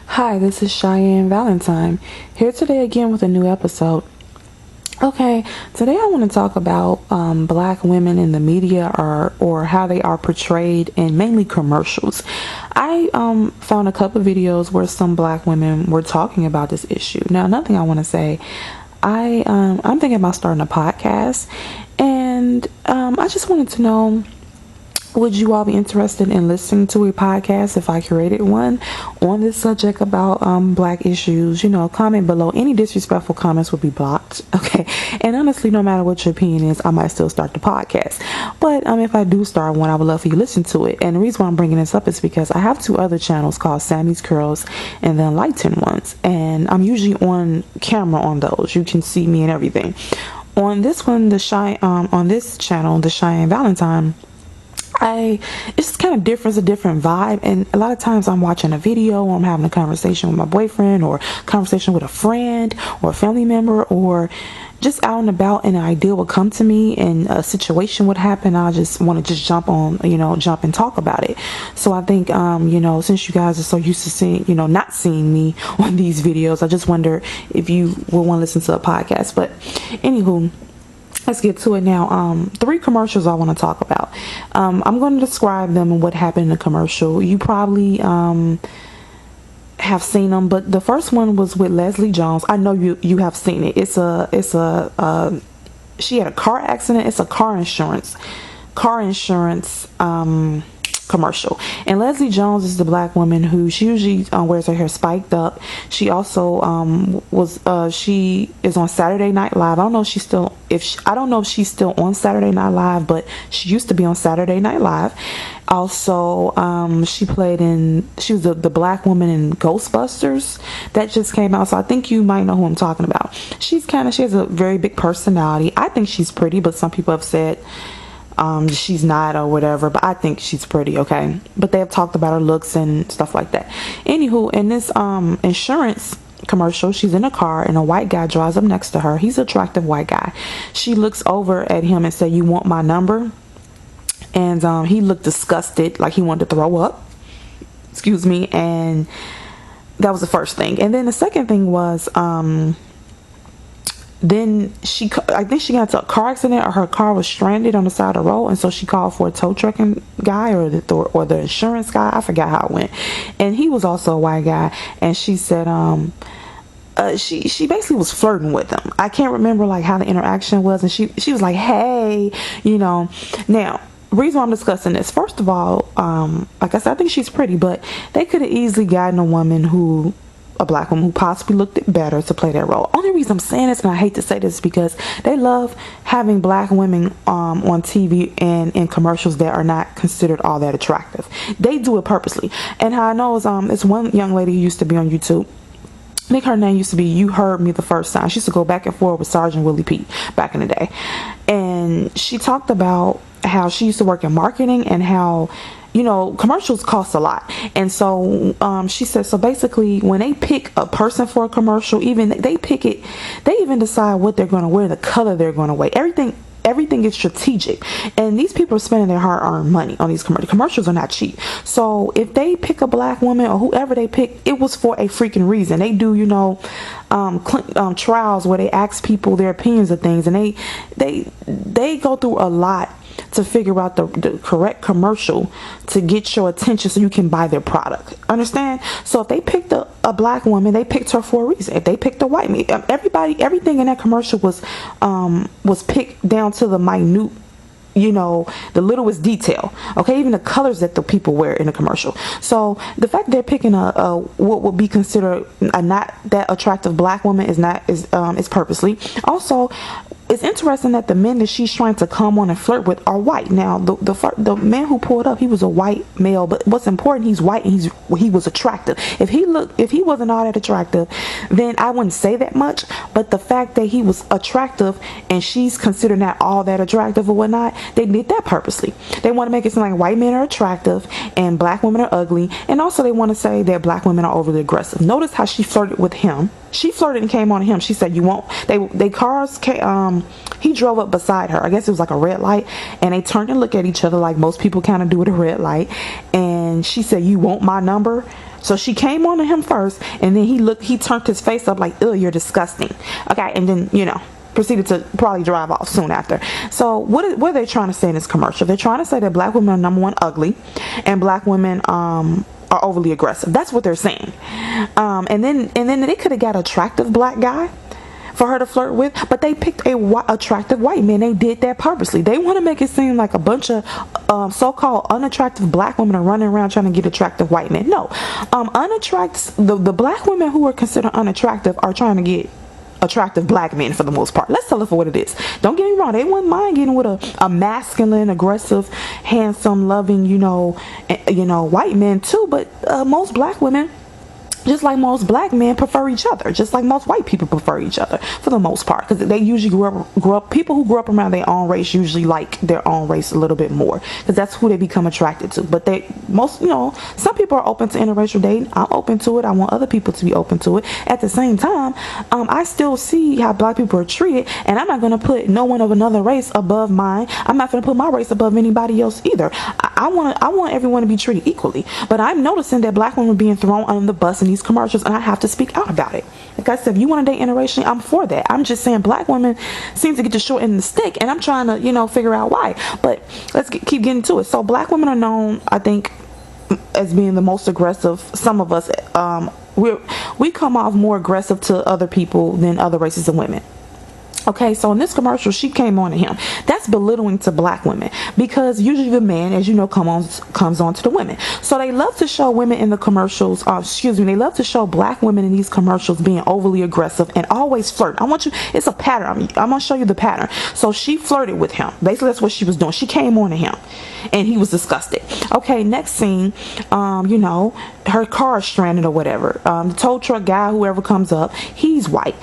Hi, this is Cheyenne Valentine, here today again with a new episode. Okay, today I want to talk about black women in the media or how they are portrayed in mainly commercials. I found a couple of videos where some black women were talking about this issue. Now, another thing I want to say, I'm thinking about starting a podcast, and I just wanted to know, would you all be interested in listening to a podcast if I created one on this subject about black issues? Comment below. Any disrespectful comments will be blocked. Okay. And honestly, no matter what your opinion is, I might still start the podcast. But if I do start one, I would love for you to listen to it. And the reason why I'm bringing this up is because I have two other channels called Sammy's Curls and the Enlightened ones. And I'm usually on camera on those. You can see me and everything. On this one, on this channel, the Cheyenne Valentine, it's kind of different. It's a different vibe, and a lot of times I'm watching a video, or I'm having a conversation with my boyfriend, or conversation with a friend or a family member, or just out and about, and an idea would come to me and a situation would happen. I just want to just jump and talk about it. So I think since you guys are so used to seeing, not seeing me on these videos, I just wonder if you would want to listen to a podcast. But anywho, let's get to it now. 3 commercials I want to talk about. I'm going to describe them and what happened in the commercial. You probably have seen them, but the first one was with Leslie Jones. I know you have seen it. She had a car accident. It's a car insurance commercial, and Leslie Jones is the black woman who she usually wears her hair spiked up. She also she is on Saturday Night Live. I don't know if she's still on Saturday Night Live, but she used to be on Saturday Night Live. Also, she was the black woman in Ghostbusters that just came out, so I think you might know who I'm talking about. She has a very big personality. I think she's pretty, but some people have said she's not or whatever, but I think she's pretty, okay? But they have talked about her looks and stuff like that. Anywho, in this insurance commercial, she's in a car and a white guy drives up next to her. He's an attractive white guy. She looks over at him and said, "You want my number?" And he looked disgusted, like he wanted to throw up. Excuse me. And that was the first thing. And then the second thing was then I think she got into a car accident, or her car was stranded on the side of the road, and so she called for a tow trucking guy or the insurance guy. I forgot how it went, and he was also a white guy. And she said she basically was flirting with him. I can't remember like how the interaction was, and she was like, "Hey, Now, the reason why I'm discussing this, first of all, like I said, I think she's pretty, but they could have easily gotten a black woman who possibly looked better to play that role. Only reason I'm saying this, and I hate to say this, because they love having black women on TV and in commercials that are not considered all that attractive. They do it purposely. And how I know is it's one young lady who used to be on YouTube. I think her name used to be You Heard Me the First Time. She used to go back and forth with Sergeant Willie Pete back in the day. And she talked about how she used to work in marketing and how commercials cost a lot. And so she said, so basically when they pick a person for a commercial, even they even decide what they're going to wear, the color they're going to wear, everything is strategic, and these people are spending their hard-earned money on these commercials. Commercials are not cheap. So if they pick a black woman or whoever they pick, it was for a freaking reason. They do trials where they ask people their opinions of things, and they go through a lot to figure out the correct commercial to get your attention so you can buy their product. Understand? So if they picked a black woman, they picked her for a reason. If they picked a white man, everything in that commercial was picked down to the minute, the littlest detail. Okay, even the colors that the people wear in the commercial. So the fact they're picking a what would be considered a not that attractive black woman is purposely. Also, it's interesting that the men that she's trying to come on and flirt with are white. Now, the man who pulled up, he was a white male, but what's important, he's white and he was attractive. If he wasn't all that attractive, then I wouldn't say that much. But the fact that he was attractive and she's considered not all that attractive or whatnot, they did that purposely. They want to make it seem like white men are attractive and black women are ugly, and also they want to say that black women are overly aggressive. Notice how she flirted with him. She flirted and came on him. She said, "You won't." They cars came, he drove up beside her. I guess it was like a red light, and they turned and looked at each other like most people kind of do at a red light. And she said, "You want my number?" So she came on to him first, and then he turned his face up like, "Ugh, you're disgusting." Okay, and then, proceeded to probably drive off soon after. So what are they trying to say in this commercial? They're trying to say that black women are, number one, ugly, and black women are overly aggressive. That's what they're saying. And then they could have got an attractive black guy for her to flirt with, but they picked a attractive white man. They did that purposely. They want to make it seem like a bunch of so-called unattractive black women are running around trying to get attractive white men. No, the black women who are considered unattractive are trying to get attractive black men for the most part. Let's tell it for what it is. Don't get me wrong, they wouldn't mind getting with a masculine, aggressive, handsome, loving, white man too, but most black women, just like most black men, prefer each other, just like most white people prefer each other for the most part, because they usually grew up people who grew up around their own race usually like their own race a little bit more, because that's who they become attracted to. But some people are open to interracial dating. I'm open to it. I want other people to be open to it. At the same time, I still see how black people are treated, and I'm not going to put no one of another race above mine. I'm not going to put my race above anybody else either. I want everyone to be treated equally, but I'm noticing that black women are being thrown under the bus in these commercials, and I have to speak out about it. Like I said, if you want to date interracially, I'm for that. I'm just saying black women seem to get the short end of the stick, and I'm trying to figure out why. But let's keep getting to it. So black women are known, I think, as being the most aggressive. Some of us we come off more aggressive to other people than other races of women. Okay, so in this commercial, she came on to him. That's belittling to black women, because usually the man, as you know, comes on to the women. So they love to show women in the commercials, they love to show black women in these commercials being overly aggressive and always flirt. It's a pattern. I'm going to show you the pattern. So she flirted with him. Basically, that's what she was doing. She came on to him, and he was disgusted. Okay, next scene, her car is stranded or whatever. The tow truck guy, whoever comes up, he's white.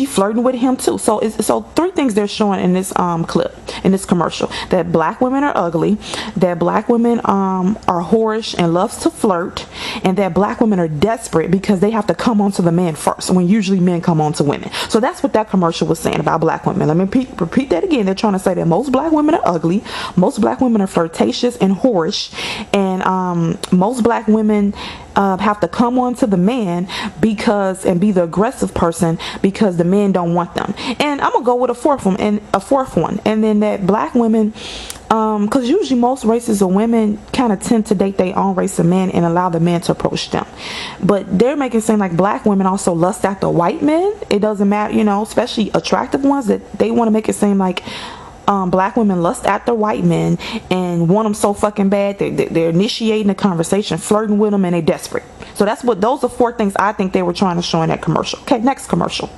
She flirting with him too. So three things they're showing in this clip, in this commercial: that black women are ugly, that black women are whorish and loves to flirt, and that black women are desperate because they have to come on to the man first, when usually men come on to women. So that's what that commercial was saying about black women. Let me repeat that again. They're trying to say that most black women are ugly, most black women are flirtatious and whorish, and most black women have to come on to the man and be the aggressive person because the men don't want them. And I'm gonna go with a fourth one, and then that black women, because usually most races of women kind of tend to date their own race of men and allow the man to approach them, but they're making it seem like black women also lust after white men. It doesn't matter, especially attractive ones, that they want to make it seem like black women lust after white men and want them so fucking bad they're initiating a conversation, flirting with them, and they're desperate. So those are four things I think they were trying to show in that commercial. Okay, next commercial.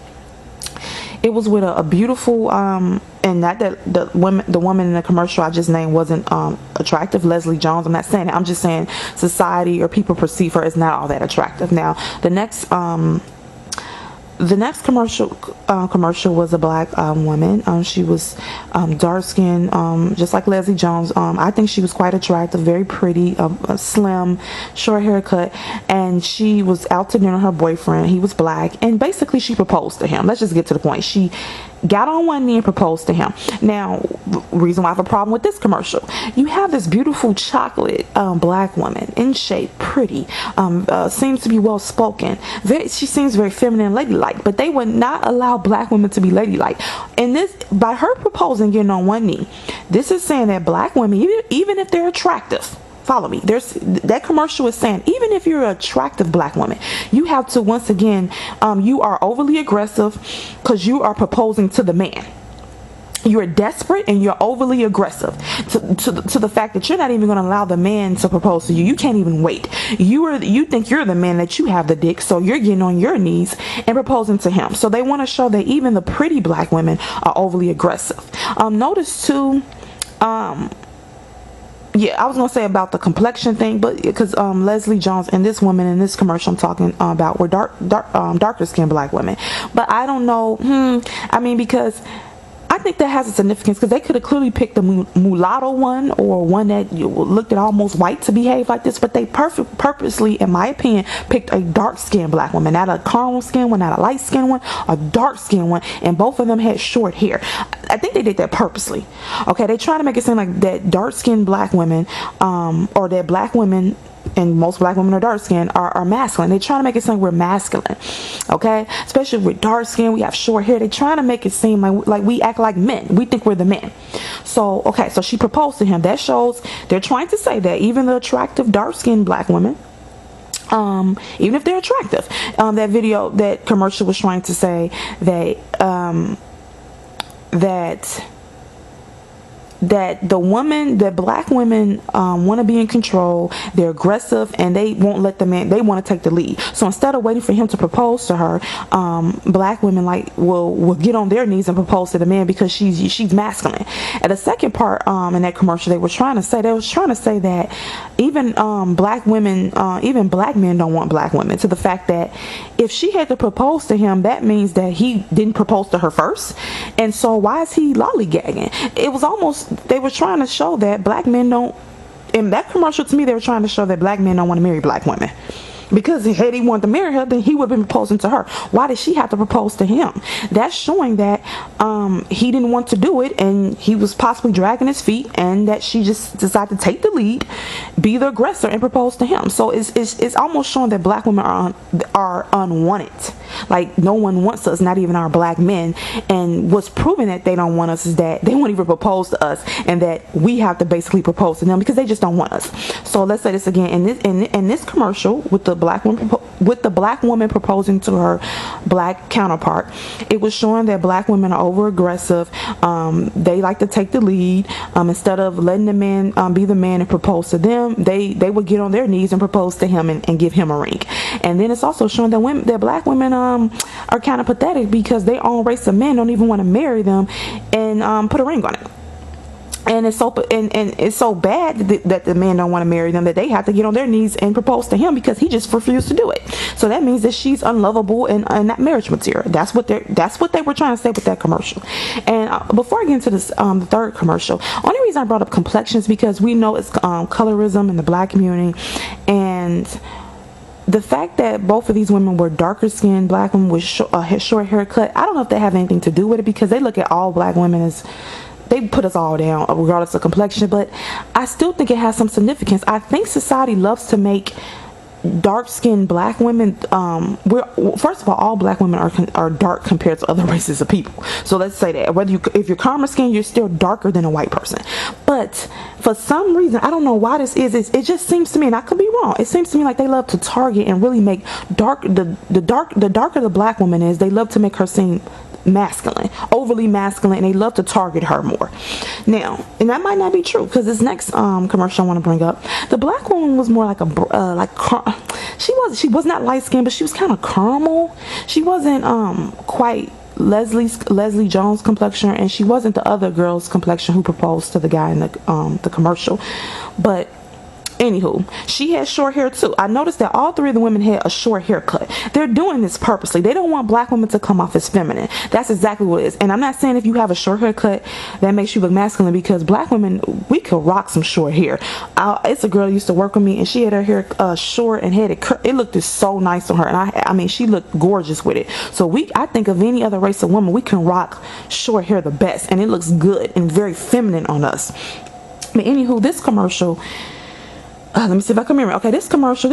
It was with a beautiful and not that the woman in the commercial I just named wasn't attractive, Leslie Jones. I'm not saying it. I'm just saying society or people perceive her as not all that attractive. Now the next commercial was a black woman. She was dark skinned, just like Leslie Jones. I think she was quite attractive, very pretty, slim, short haircut, and she was out to dinner with her boyfriend. He was black, and basically she proposed to him. Let's just get to the point. She got on one knee and proposed to him. Now, reason why I have a problem with this commercial: you have this beautiful chocolate black woman, in shape, pretty, seems to be well spoken. She seems very feminine and ladylike, but they would not allow black women to be ladylike. And this, by her proposing, getting on one knee, this is saying that black women, even if they're attractive, follow me, that commercial is saying even if you're an attractive black woman, you have to, once again, you are overly aggressive because you are proposing to the man. You're desperate and you're overly aggressive to the fact that you're not even going to allow the man to propose to you. You can't even wait. You think you're the man, that you have the dick, so you're getting on your knees and proposing to him. So they want to show that even the pretty black women are overly aggressive. Notice too, I was gonna say about the complexion thing, but because Leslie Jones and this woman in this commercial I'm talking about were darker skinned black women, but I don't know. Because I think that has a significance, because they could have clearly picked the mulatto one, or one that looked at almost white, to behave like this, but they purposely, in my opinion, picked a dark-skinned black woman, not a caramel-skinned one, not a light-skinned one, a dark-skinned one, and both of them had short hair. I think they did that purposely. Okay, they try to make it seem like that dark-skinned black women, or that black women and most black women are dark skinned, are masculine. They're trying to make it seem we're masculine, okay? Especially with dark skin, we have short hair. They're trying to make it seem like we act like men. We think we're the men. So okay, so she proposed to him. That shows they're trying to say that even the attractive dark skinned black women, even if they're attractive, that commercial was trying to say that that black women want to be in control. They're aggressive, and they won't let the man. They want to take the lead. So instead of waiting for him to propose to her, black women will get on their knees and propose to the man because she's masculine. And the second part in that commercial, they was trying to say that even black women, even black men don't want black women. To the fact that if she had to propose to him, that means that he didn't propose to her first, and so why is he lollygagging? It was almost. They were trying to show that black men don't, in that commercial to me, they were trying to show that black men don't want to marry black women. Because had he wanted to marry her, then he would have been proposing to her. Why did she have to propose to him? That's showing that he didn't want to do it, and he was possibly dragging his feet, and that she just decided to take the lead, be the aggressor, and propose to him. So it's almost showing that black women are unwanted. Like, no one wants us, not even our black men. And what's proving that they don't want us is that they won't even propose to us, and that we have to basically propose to them because they just don't want us. So let's say this again. In this commercial with the black woman proposing to her black counterpart, it was showing that black women are over aggressive. They like to take the lead. Instead of letting the man be the man and propose to them, they would get on their knees and propose to him and give him a ring. And then it's also showing that black women are kind of pathetic because their own race of men don't even want to marry them and put a ring on it. And it's so bad that the men don't want to marry them that they have to get on their knees and propose to him because he just refused to do it. So that means that she's unlovable and not marriage material. That's what they were trying to say with that commercial. And before I get into this, the third commercial, only reason I brought up complexion is because we know it's colorism in the black community, and the fact that both of these women were darker skinned black women with short haircut, I don't know if they have anything to do with it, because they look at all black women as, they put us all down regardless of complexion. But I still think it has some significance. I think society loves to make dark-skinned black women, first of all black women are dark compared to other races of people. So let's say that if you're caramel skin, you're still darker than a white person. But for some reason, I don't know why this is. It just seems to me, and I could be wrong, it seems to me like they love to target and really make the darker the black woman is, they love to make her seem masculine, overly masculine, and they love to target her more. Now, and that might not be true, because this next commercial I want to bring up, the black woman was more like she was not light skinned, but she was kind of caramel. She wasn't quite Leslie Jones complexion, and she wasn't the other girl's complexion who proposed to the guy in the commercial. But anywho, she had short hair too. I noticed that all three of the women had a short haircut. They're doing this purposely. They don't want black women to come off as feminine. That's exactly what it is. And I'm not saying if you have a short haircut that makes you look masculine, because black women, we could rock some short hair. It's a girl who used to work with me, and she had her hair short and had it looked just so nice on her, and I mean she looked gorgeous with it. So I think of any other race of women, we can rock short hair the best, and it looks good and very feminine on us. But anywho, this commercial, let me see if I can remember. Okay, this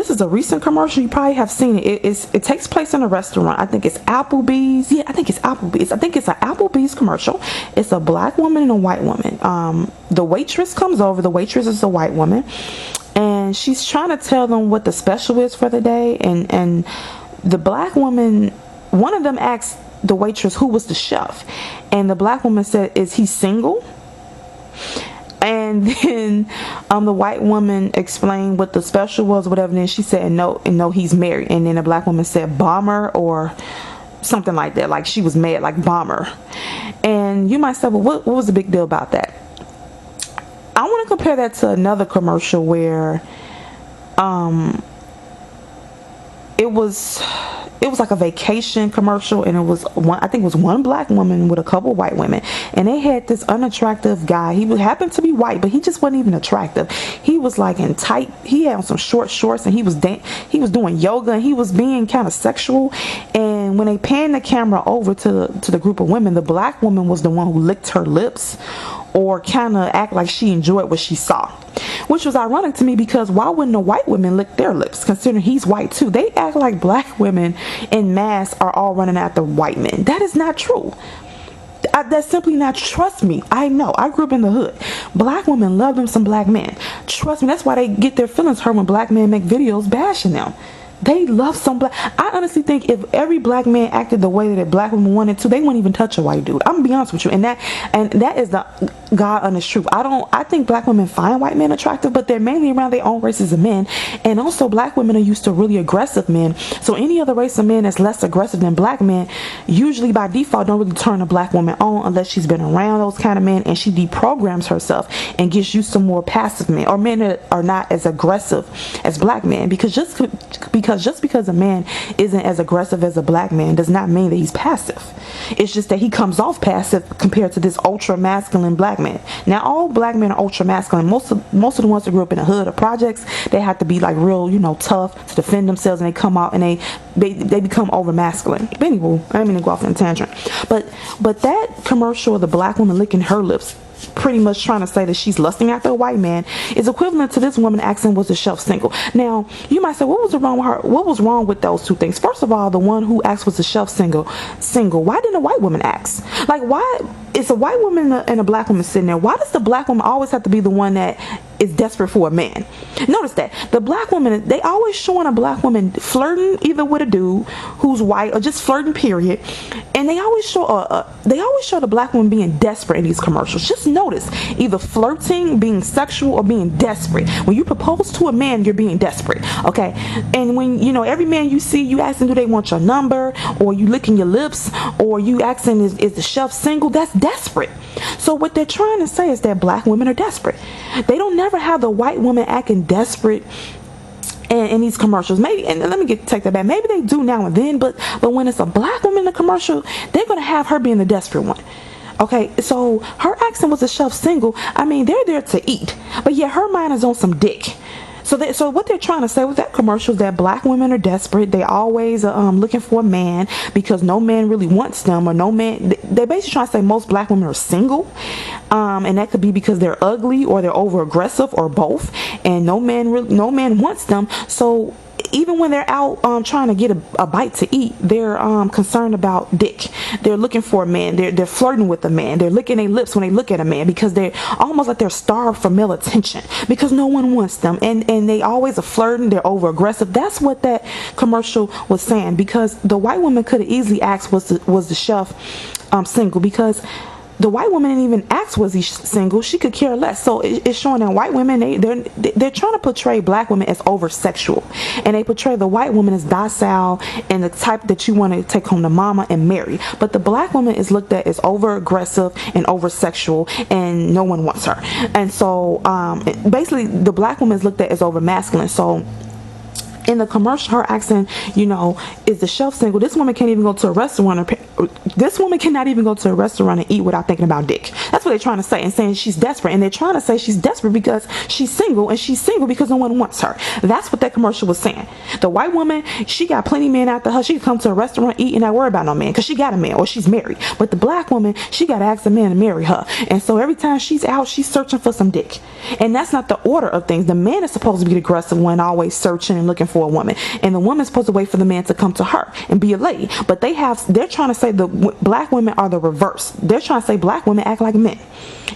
is a recent commercial. You probably have seen it. It takes place in a restaurant. I think it's Applebee's. Yeah, I think it's Applebee's. I think it's an Applebee's commercial. It's a black woman and a white woman. The waitress comes over. The waitress is a white woman, and she's trying to tell them what the special is for the day. And the black woman, one of them asked the waitress who was the chef, and the black woman said, "Is he single?" And then the white woman explained what the special was, whatever. And then she said, no, he's married. And then the black woman said bomber or something like that. Like she was mad, like bomber. And you might say, well, what was the big deal about that? I want to compare that to another commercial where it was like a vacation commercial, and I think it was one black woman with a couple white women, and they had this unattractive guy. He happened to be white, but he just wasn't even attractive. He was like he had on some short shorts, and he was doing yoga, and he was being kind of sexual. And when they panned the camera over to the group of women, the black woman was the one who licked her lips or kind of act like she enjoyed what she saw, which was ironic to me, because why wouldn't the white women lick their lips, considering he's white too? They act like black women en masse are all running after white men. That is not true. That's simply not. Trust me, I know, I grew up in the hood. Black women love them some black men. Trust me, that's why they get their feelings hurt when black men make videos bashing them. They love some black. I honestly think if every black man acted the way that a black woman wanted to, they wouldn't even touch a white dude. I'm gonna be honest with you, and that is the God honest truth. I think black women find white men attractive, but they're mainly around their own races of men, and also black women are used to really aggressive men. So any other race of men that's less aggressive than black men, usually by default don't really turn a black woman on unless she's been around those kind of men and she deprograms herself and gets used to more passive men, or men that are not as aggressive as black men. Because just because a man isn't as aggressive as a black man does not mean that he's passive. It's just that he comes off passive compared to this ultra masculine black man. Now, all black men are ultra masculine. Most of the ones that grew up in the hood or projects, they have to be like real, tough to defend themselves, and they come out and they become over masculine. But anyway, I didn't mean to go off on a tangent. But that commercial of the black woman licking her lips, pretty much trying to say that she's lusting after a white man, is equivalent to this woman asking, was the shelf single? Now, you might say, what was wrong with her? What was wrong with those two things? First of all, the one who asked, was the shelf single? Why didn't a white woman ask? Like, why? It's a white woman and a black woman sitting there. Why does the black woman always have to be the one that is desperate for a man? Notice that the black woman, they always showing a black woman flirting either with a dude who's white or just flirting, period. And they always show the black woman being desperate in these commercials. Just notice, either flirting, being sexual, or being desperate. When you propose to a man, you're being desperate, okay? And when every man you see, you asking, do they want your number, or you licking your lips, or you asking, is the shelf single? That's desperate. So what they're trying to say is that black women are desperate. They don't never have the white woman acting desperate in these commercials. Maybe, and let me take that back, maybe they do now and then, but when it's a black woman in the commercial, they're gonna have her being the desperate one. Okay, so her accent was a shelf single. I mean, they're there to eat, but yet her mind is on some dick. So what they're trying to say with that commercial is that black women are desperate. They always looking for a man because no man really wants them, or no man. They're basically trying to say most black women are single, and that could be because they're ugly or they're over aggressive or both, and no man wants them. So even when they're out trying to get a bite to eat, they're concerned about dick. They're looking for a man. They're flirting with a man. They're licking their lips when they look at a man, because they're almost like they're starved for male attention because no one wants them, and they always are flirting. They're over aggressive. That's what that commercial was saying, because the white woman could have easily asked, was the chef single, because the white woman didn't even ask, was he single? She could care less. So it's showing that white women, they're trying to portray black women as over sexual, and they portray the white woman as docile and the type that you want to take home to mama and marry. But the black woman is looked at as over aggressive and over sexual, and no one wants her. And so basically the black woman is looked at as over masculine. So in the commercial, her accent, is the shelf single. This woman can't even go to a restaurant. This woman cannot even go to a restaurant and eat without thinking about dick. That's what they're trying to say, and saying she's desperate. And they're trying to say she's desperate because she's single, and she's single because no one wants her. That's what that commercial was saying. The white woman, she got plenty of men after her. She could come to a restaurant, eat, and not worry about no man because she got a man or she's married. But the black woman, she got to ask a man to marry her. And so every time she's out, she's searching for some dick. And that's not the order of things. The man is supposed to be the aggressive one, always searching and looking for a woman, and the woman's supposed to wait for the man to come to her and be a lady. But they're trying to say the black women are the reverse. They're trying to say black women act like men,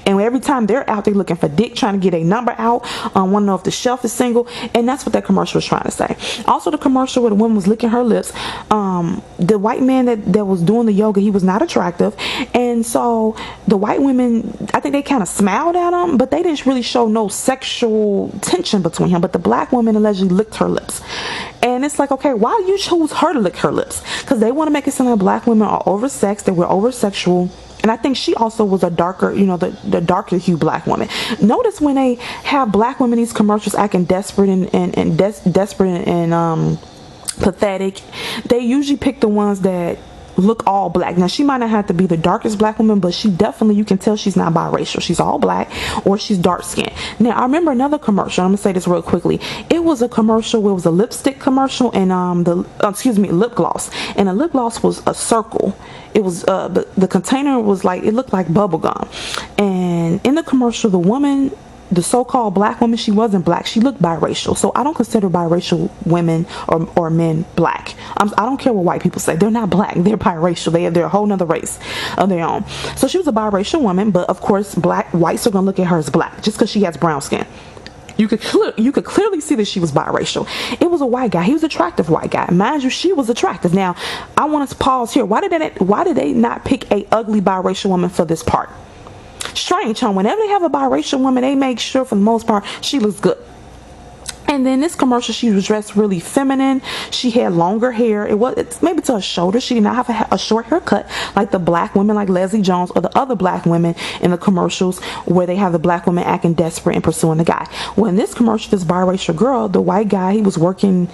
and every time they're out, they're looking for dick, trying to get a number out, want to know if the shelf is single. And that's what that commercial was trying to say. Also, the commercial where the woman was licking her lips, the white man that was doing the yoga, he was not attractive, and so the white women, I think they kind of smiled at him, but they didn't really show no sexual tension between him. But the black woman allegedly licked her lips. And it's like, okay, why do you choose her to lick her lips? Because they want to make it sound like black women are oversexed, that we're over-sexual. And I think she also was a darker, the darker hue black woman. Notice when they have black women in these commercials acting desperate and pathetic, they usually pick the ones that look all black. Now, she might not have to be the darkest black woman, but she definitely, you can tell she's not biracial. She's all black, or she's dark skinned. Now, I remember another commercial. I'm gonna say this real quickly. It was a commercial where it was a lipstick commercial, and lip gloss. And the lip gloss was a circle. It was the container was like, it looked like bubble gum. And in the commercial, the woman, the so-called black woman, she wasn't black. She looked biracial. So I don't consider biracial women or men black. I don't care what white people say. They're not black. They're biracial. They're a whole nother race of their own. So she was a biracial woman, but of course, whites are gonna look at her as black just because she has brown skin. You could clearly see that she was biracial. It was a white guy. He was an attractive white guy. Mind you, she was attractive. Now, I want to pause here. Why did they not pick a ugly biracial woman for this part? Strange, huh? Whenever they have a biracial woman, they make sure for the most part she looks good. And then this commercial, she was dressed really feminine. She had longer hair. It's maybe to her shoulder. She did not have a short haircut like the black women, like Leslie Jones, or the other black women in the commercials where they have the black woman acting desperate and pursuing the guy. Well, in this commercial, this biracial girl, the white guy, he was working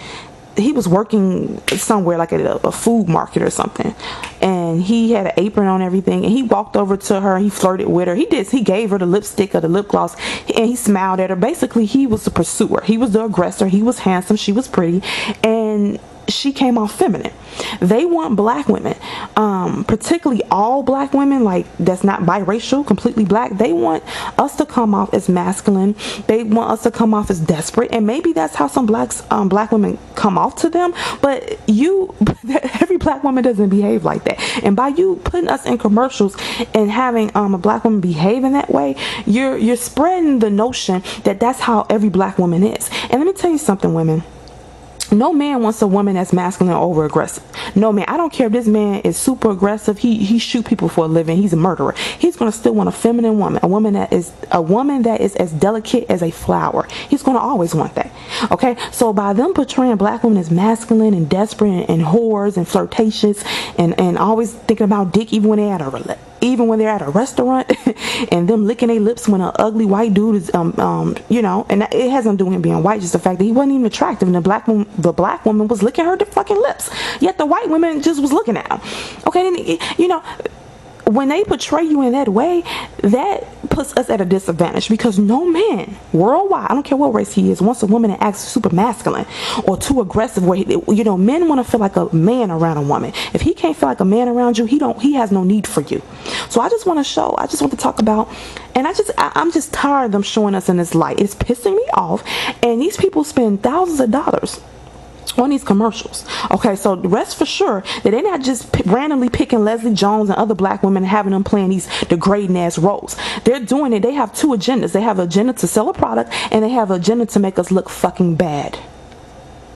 somewhere like at a food market or something, and he had an apron on, everything, and he walked over to her and he flirted with her. He gave her the lipstick or the lip gloss, and he smiled at her. Basically, he was the pursuer. He was the aggressor. He was handsome. She was pretty, and she came off feminine. They want black women, particularly all black women, like that's not biracial, completely black. They want us to come off as masculine. They want us to come off as desperate, and maybe that's how some black women come off to them. But every black woman doesn't behave like that. And by you putting us in commercials and having a black woman behaving that way, you're spreading the notion that that's how every black woman is. And let me tell you something, women. No man wants a woman that's masculine or over aggressive. No man. I don't care if this man is super aggressive. He shoot people for a living. He's a murderer. He's gonna still want a feminine woman, a woman that is as delicate as a flower. He's gonna always want that. Okay. So by them portraying black women as masculine and desperate and whores and flirtatious and always thinking about dick, even when they're at a restaurant, and them licking their lips when an ugly white dude is and it has nothing to do with him being white, just the fact that he wasn't even attractive, and the black woman was licking her fucking lips, yet the white woman just was looking at him. Okay, then when they portray you in that way, that puts us at a disadvantage, because no man worldwide, I don't care what race he is, wants a woman that acts super masculine or too aggressive, where men want to feel like a man around a woman. If he can't feel like a man around you, he has no need for you. So I just want to talk about, and I'm just tired of them showing us in this light. It's pissing me off, and these people spend thousands of dollars on these commercials. Okay, so rest for sure that they're not just randomly picking Leslie Jones and other black women and having them playing these degrading ass roles. They're doing it. They have two agendas. They have an agenda to sell a product, and they have an agenda to make us look fucking bad.